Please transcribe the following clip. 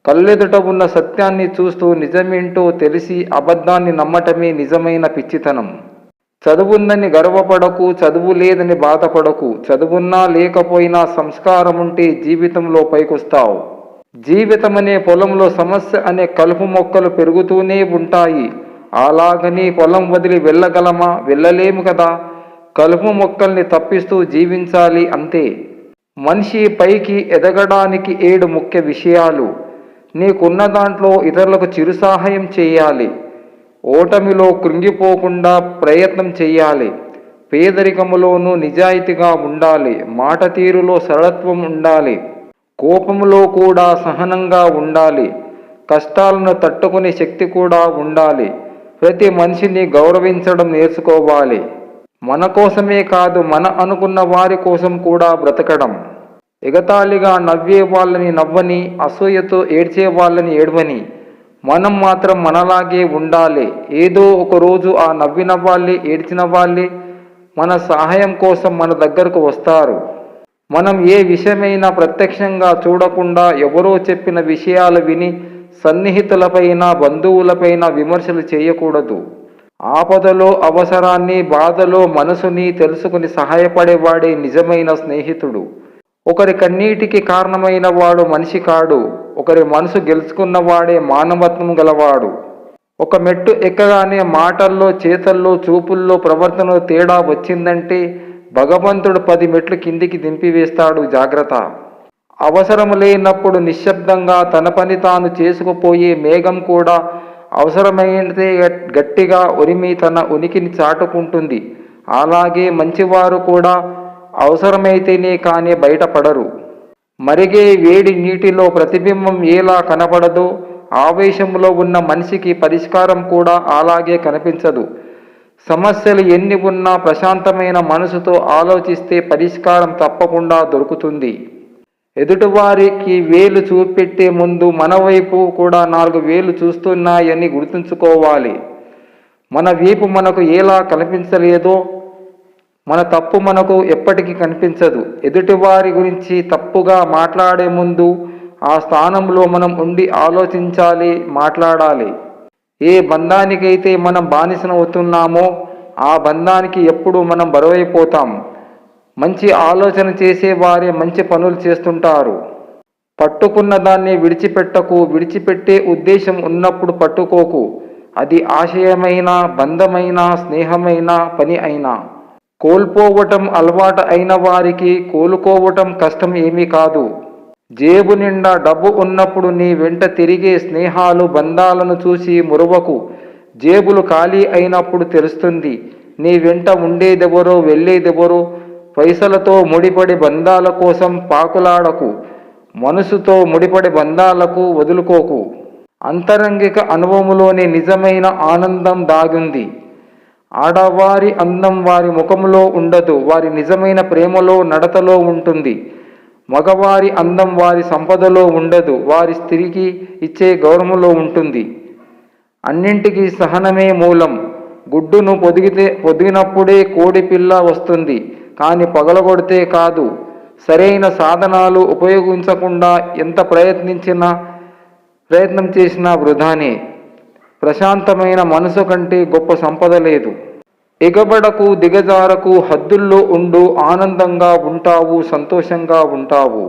కళ్ళెదుట ఉన్న సత్యాన్ని చూస్తూ నిజమేంటో తెలిసి అబద్ధాన్ని నమ్మటమే నిజమైన పిచ్చితనం. చదువుందని గర్వపడకు, చదువు లేదని బాధపడకు. చదువున్నా లేకపోయినా సంస్కారముంటే జీవితంలో పైకొస్తావు. జీవితమనే పొలంలో సమస్య అనే కలుపు మొక్కలు పెరుగుతూనే ఉంటాయి. అలాగని పొలం వదిలి వెళ్ళగలమా? వెళ్ళలేము కదా. కలుపు మొక్కల్ని తప్పిస్తూ జీవించాలి అంతే. మనిషి పైకి ఎదగడానికి 7 ముఖ్య విషయాలు. నీకున్న దాంట్లో ఇతరులకు చిరు సహాయం చేయాలి. ఓటమిలో కృంగిపోకుండా ప్రయత్నం చేయాలి. పేదరికములోనూ నిజాయితీగా ఉండాలి. మాట తీరులో సరళత్వం ఉండాలి. కోపంలో కూడా సహనంగా ఉండాలి. కష్టాలను తట్టుకునే శక్తి కూడా ఉండాలి. ప్రతి మనిషిని గౌరవించడం నేర్చుకోవాలి. మన కోసమే కాదు, మన అనుకున్న వారి కోసం కూడా బ్రతకడం. ఎగతాళిగా నవ్వే వాళ్ళని నవ్వని, అసూయతో ఏడ్చే వాళ్ళని ఏడవని. మనం మాత్రం మనలాగే ఉండాలి. ఏదో ఒకరోజు ఆ నవ్విన వాళ్ళే, ఏడ్చిన వాళ్ళే మన సహాయం కోసం మన దగ్గరకు వస్తారు. మనం ఏ విషయమైనా ప్రత్యక్షంగా చూడకుండా ఎవరో చెప్పిన విషయాలు విని సన్నిహితులపైన, బంధువులపైన విమర్శలు చేయకూడదు. ఆపదలో అవసరాన్ని, బాధలో మనసుని తెలుసుకుని సహాయపడేవాడే నిజమైన స్నేహితుడు. ఒకరి కన్నీటికి కారణమైన వాడు మనిషి కాడు. ఒకరి మనసు గెలుచుకున్నవాడే మానవత్వం గలవాడు. ఒక మెట్టు ఎక్కగానే మాటల్లో, చేతల్లో, చూపుల్లో, ప్రవర్తనలో తేడా వచ్చిందంటే భగవంతుడు 10 మెట్లు కిందికి దింపివేస్తాడు. జాగ్రత్త. అవసరం లేనప్పుడు నిశ్శబ్దంగా తన పని తాను చేసుకుపోయే మేఘం కూడా అవసరమైతే గట్టిగా ఉరిమి తన ఉనికిని చాటుకుంటుంది. అలాగే మంచివారు కూడా అవసరమైతేనే కానీ బయటపడరు. మరిగే వేడి నీటిలో ప్రతిబింబం ఎలా కనబడదో ఆవేశంలో ఉన్న మనిషికి పరిష్కారం కూడా అలాగే కనిపించదు. సమస్యలు ఎన్ని ఉన్నా ప్రశాంతమైన మనసుతో ఆలోచిస్తే పరిష్కారం తప్పకుండా దొరుకుతుంది. ఎదుటివారికి వేలు చూపెట్టే ముందు మన వైపు కూడా 4 వేలు చూస్తున్నాయని గుర్తుంచుకోవాలి. మన వీపు మనకు ఎలా కనిపించలేదో మన తప్పు మనకు ఎప్పటికీ కనిపించదు. ఎదుటివారి గురించి తప్పుగా మాట్లాడే ముందు ఆ స్థానంలో మనం ఉండి ఆలోచించాలి, మాట్లాడాలి. ఏ బంధానికైతే మనం బానిసనవుతున్నామో ఆ బంధానికి ఎప్పుడు మనం బరువైపోతాం. మంచి ఆలోచన చేసేవారే మంచి పనులు చేస్తుంటారు. పట్టుకున్న దాన్ని విడిచిపెట్టకు. విడిచిపెట్టే ఉద్దేశం ఉన్నప్పుడు పట్టుకోకు. అది ఆశయమైన, బంధమైన, స్నేహమైన, పని అయినా. కోల్పోవటం అలవాటు అయిన వారికి కోలుకోవటం కష్టం ఏమీ కాదు. జేబు నిండా డబ్బు ఉన్నప్పుడు నీ వెంట తిరిగే స్నేహాలు, బంధాలను చూసి మురవకు. జేబులు ఖాళీ అయినప్పుడు తెలుస్తుంది నీ వెంట ఉండేదెవరో, వెళ్ళేదెవరో. పైసలతో ముడిపడి బంధాల కోసం పాకులాడకు. మనసుతో ముడిపడి బంధాలకు వదులుకోకు. అంతరంగిక అనుభవంలోనే నిజమైన ఆనందం దాగుంది. ఆడవారి అందం వారి ముఖంలో ఉండదు, వారి నిజమైన ప్రేమలో, నడతలో ఉంటుంది. మగవారి అందం వారి సంపదలో ఉండదు, వారి స్త్రీకి ఇచ్చే గౌరవంలో ఉంటుంది. అన్నింటికీ సహనమే మూలం. గుడ్డును పొదిగినప్పుడే కోడి పిల్ల వస్తుంది, కానీ పగలగొడితే కాదు. సరైన సాధనాలు ఉపయోగించకుండా ఎంత ప్రయత్నం చేసినా వృధానే. ప్రశాంతమైన మనసు కంటే గొప్ప సంపద లేదు. ఎగబడకు, దిగజారకు, హద్దుల్లో ఉండు. ఆనందంగా ఉంటావు, సంతోషంగా ఉంటావు.